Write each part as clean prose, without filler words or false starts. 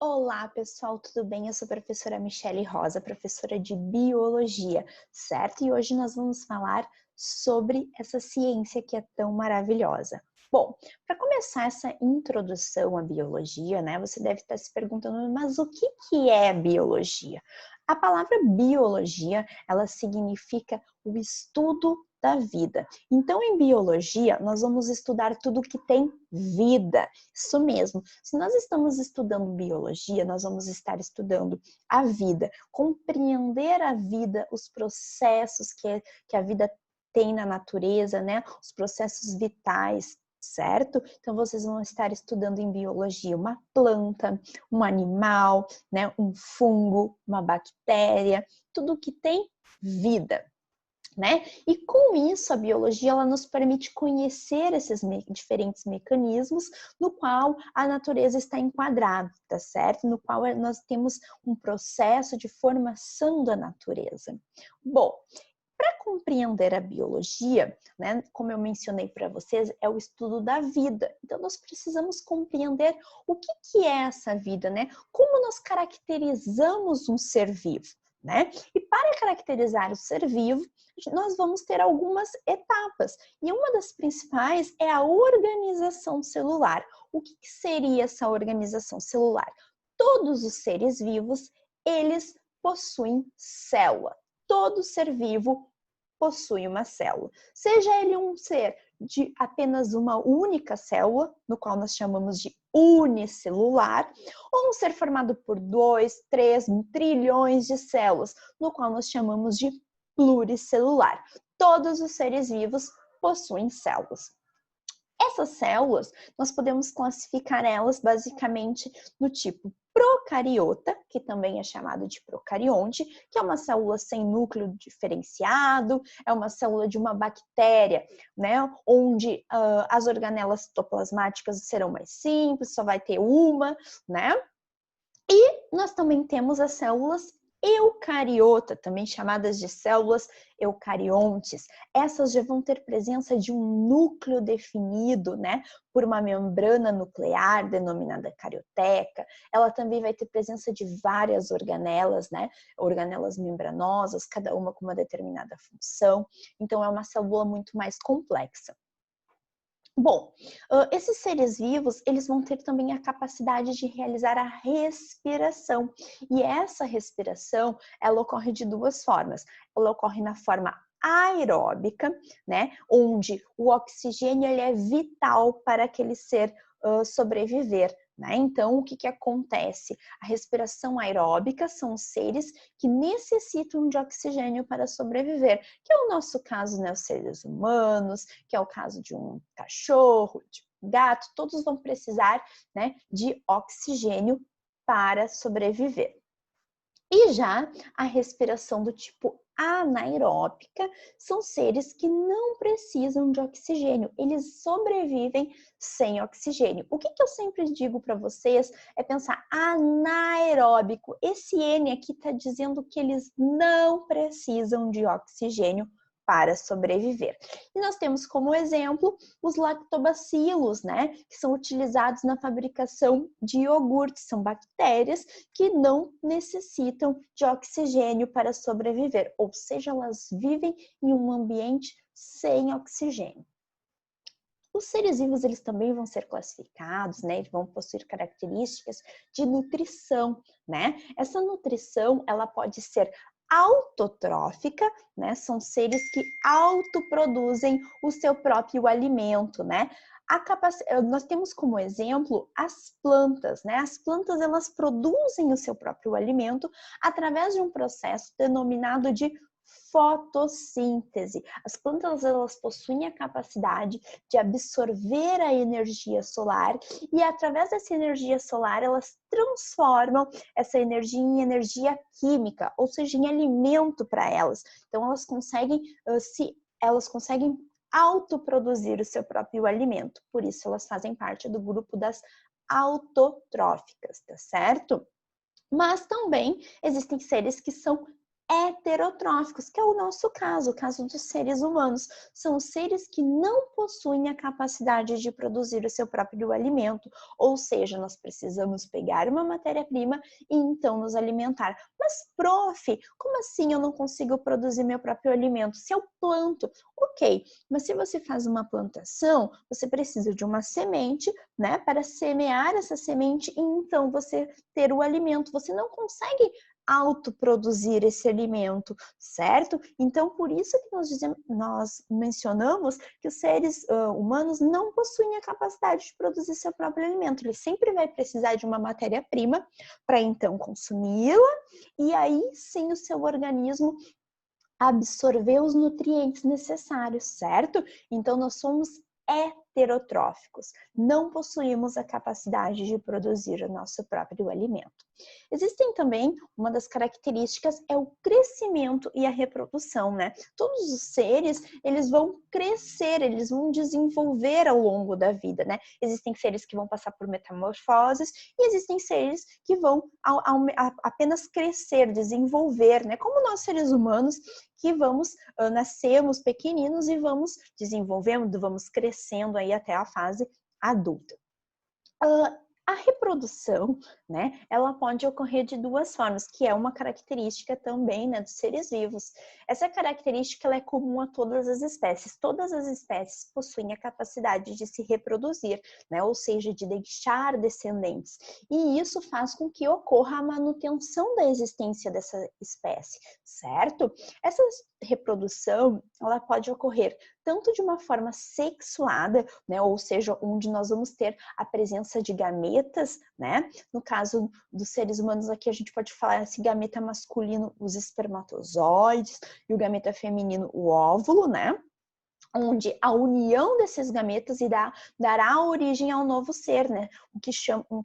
Olá, pessoal, tudo bem? Eu sou a professora Michele Rosa, professora de Biologia, certo? E hoje nós vamos falar sobre essa ciência que é tão maravilhosa. Bom, para começar essa introdução à biologia, né, você deve estar se perguntando, mas o que é biologia? A palavra biologia, ela significa o estudo da vida. Então, em biologia, nós vamos estudar tudo que tem vida. Isso mesmo. Se nós estamos estudando biologia, nós vamos estar estudando a vida, compreender a vida, os processos que a vida tem na natureza, né? Os processos vitais, certo? Então, vocês vão estar estudando em biologia uma planta, um animal, né? Um fungo, uma bactéria, tudo que tem vida. Né? E com isso a biologia ela nos permite conhecer esses diferentes mecanismos no qual a natureza está enquadrada, tá certo? No qual nós temos um processo de formação da natureza. Bom, para compreender a biologia, né, como eu mencionei para vocês, é o estudo da vida. Então, nós precisamos compreender o que é essa vida, né? Como nós caracterizamos um ser vivo, né? E para caracterizar o ser vivo, nós vamos ter algumas etapas. E uma das principais é a organização celular. O que seria essa organização celular? Todos os seres vivos, eles possuem célula. Todo ser vivo possui uma célula. Seja ele um ser de apenas uma única célula, no qual nós chamamos de unicelular, ou um ser formado por 2, 3 trilhões de células, no qual nós chamamos de pluricelular. Todos os seres vivos possuem células. Essas células, nós podemos classificar elas basicamente no tipo procariota, que também é chamado de procarionte, que é uma célula sem núcleo diferenciado, é uma célula de uma bactéria, né, onde as organelas citoplasmáticas serão mais simples, só vai ter uma, né? E nós também temos as células eucariota, também chamadas de células eucariontes. Essas já vão ter presença de um núcleo definido, né, por uma membrana nuclear denominada carioteca. Ela também vai ter presença de várias organelas, né, organelas membranosas, cada uma com uma determinada função. Então é uma célula muito mais complexa. Bom, esses seres vivos, eles vão ter também a capacidade de realizar a respiração. E essa respiração, ela ocorre de duas formas. Ela ocorre na forma aeróbica, né? Onde o oxigênio ele é vital para aquele ser sobreviver. Né? Então, o que acontece? A respiração aeróbica são os seres que necessitam de oxigênio para sobreviver, que é o nosso caso, né? Os seres humanos, que é o caso de um cachorro, de um gato, todos vão precisar, né, de oxigênio para sobreviver. E já a respiração do tipo anaeróbica são seres que não precisam de oxigênio, eles sobrevivem sem oxigênio. O que eu sempre digo para vocês é pensar anaeróbico. Esse N aqui está dizendo que eles não precisam de oxigênio para sobreviver. E nós temos como exemplo os lactobacilos, né, que são utilizados na fabricação de iogurte, são bactérias que não necessitam de oxigênio para sobreviver, ou seja, elas vivem em um ambiente sem oxigênio. Os seres vivos, eles também vão ser classificados, né? Eles vão possuir características de nutrição, né? Essa nutrição, ela pode ser autotrófica, né? São seres que autoproduzem o seu próprio alimento, né? Nós temos como exemplo as plantas, né? As plantas, elas produzem o seu próprio alimento através de um processo denominado de fotossíntese. As plantas, elas possuem a capacidade de absorver a energia solar e através dessa energia solar elas transformam essa energia em energia química, ou seja, em alimento para elas. Então elas conseguem autoproduzir o seu próprio alimento. Por isso elas fazem parte do grupo das autotróficas, tá certo? Mas também existem seres que são heterotróficos, que é o nosso caso, o caso dos seres humanos. São seres que não possuem a capacidade de produzir o seu próprio alimento, ou seja, nós precisamos pegar uma matéria-prima e então nos alimentar. Mas, prof, como assim eu não consigo produzir meu próprio alimento? Se eu planto, ok, mas se você faz uma plantação, você precisa de uma semente, né, para semear essa semente e então você ter o alimento. Você não consegue autoproduzir esse alimento, certo? Então, por isso que nós mencionamos que os seres humanos não possuem a capacidade de produzir seu próprio alimento. Ele sempre vai precisar de uma matéria-prima para então consumi-la e aí sim o seu organismo absorver os nutrientes necessários, certo? Então, nós somos heterotróficos, não possuímos a capacidade de produzir o nosso próprio alimento. Existem também, uma das características é o crescimento e a reprodução, né? Todos os seres, eles vão crescer, eles vão desenvolver ao longo da vida, né? Existem seres que vão passar por metamorfoses e existem seres que vão apenas crescer, desenvolver, né? Como nós seres humanos, que nascemos pequeninos e vamos desenvolvendo, vamos crescendo aí até a fase adulta. A reprodução, né, ela pode ocorrer de duas formas, que é uma característica também, né, dos seres vivos. Essa característica ela é comum a todas as espécies. Todas as espécies possuem a capacidade de se reproduzir, né, ou seja, de deixar descendentes. E isso faz com que ocorra a manutenção da existência dessa espécie, certo? Essa reprodução, ela pode ocorrer tanto de uma forma sexuada, né, ou seja, onde nós vamos ter a presença de gametas, né? No caso dos seres humanos aqui a gente pode falar esse gameta masculino, os espermatozoides, e o gameta feminino, o óvulo, né? Onde a união desses gametas dará origem ao novo ser, né? O que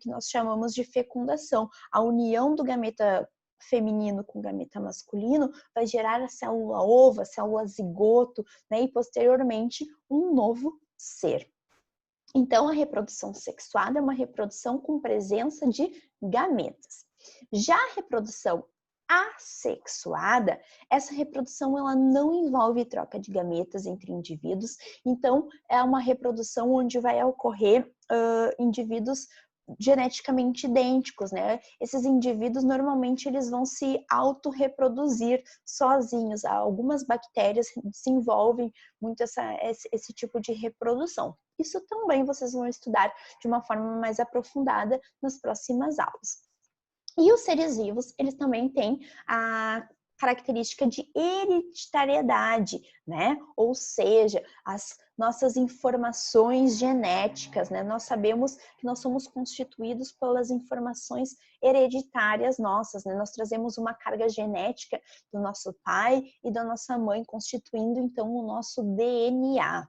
nós chamamos de fecundação. A união do gameta feminino com gameta masculino vai gerar a célula ovo, a célula zigoto, né? E posteriormente um novo ser. Então, a reprodução sexuada é uma reprodução com presença de gametas. Já a reprodução assexuada, essa reprodução ela não envolve troca de gametas entre indivíduos, então é uma reprodução onde vai ocorrer indivíduos geneticamente idênticos, né? Esses indivíduos normalmente eles vão se autorreproduzir sozinhos. Algumas bactérias desenvolvem muito esse tipo de reprodução. Isso também vocês vão estudar de uma forma mais aprofundada nas próximas aulas. E os seres vivos, eles também têm a característica de hereditariedade, né? Ou seja, as nossas informações genéticas, né? Nós sabemos que nós somos constituídos pelas informações hereditárias nossas, né? Nós trazemos uma carga genética do nosso pai e da nossa mãe, constituindo então o nosso DNA.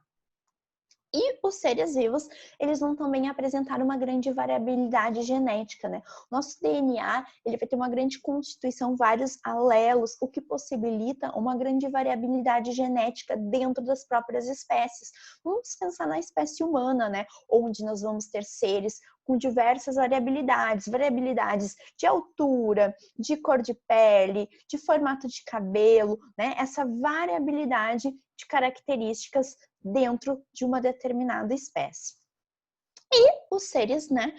E os seres vivos, eles vão também apresentar uma grande variabilidade genética, né? Nosso DNA, ele vai ter uma grande constituição, vários alelos, o que possibilita uma grande variabilidade genética dentro das próprias espécies. Vamos pensar na espécie humana, né? Onde nós vamos ter seres com diversas variabilidades de altura, de cor de pele, de formato de cabelo, né? Essa variabilidade de características dentro de uma determinada espécie. E os seres, né,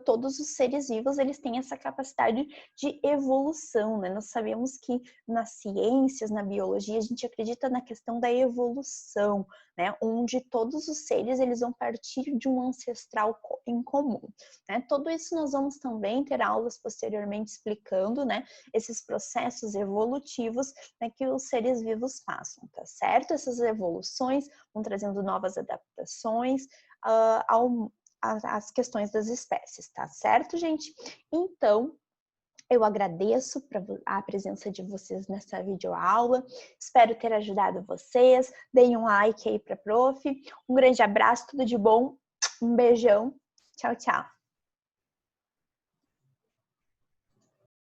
todos os seres vivos, eles têm essa capacidade de evolução, né? Nós sabemos que nas ciências, na biologia, a gente acredita na questão da evolução, né? Onde todos os seres, eles vão partir de um ancestral em comum, né? Tudo isso nós vamos também ter aulas posteriormente explicando, né, esses processos evolutivos, né, que os seres vivos passam, tá certo? Essas evoluções vão trazendo novas adaptações as questões das espécies, tá certo, gente? Então, eu agradeço a presença de vocês nessa videoaula, espero ter ajudado vocês, deem um like aí para a prof, um grande abraço, tudo de bom, um beijão, tchau, tchau!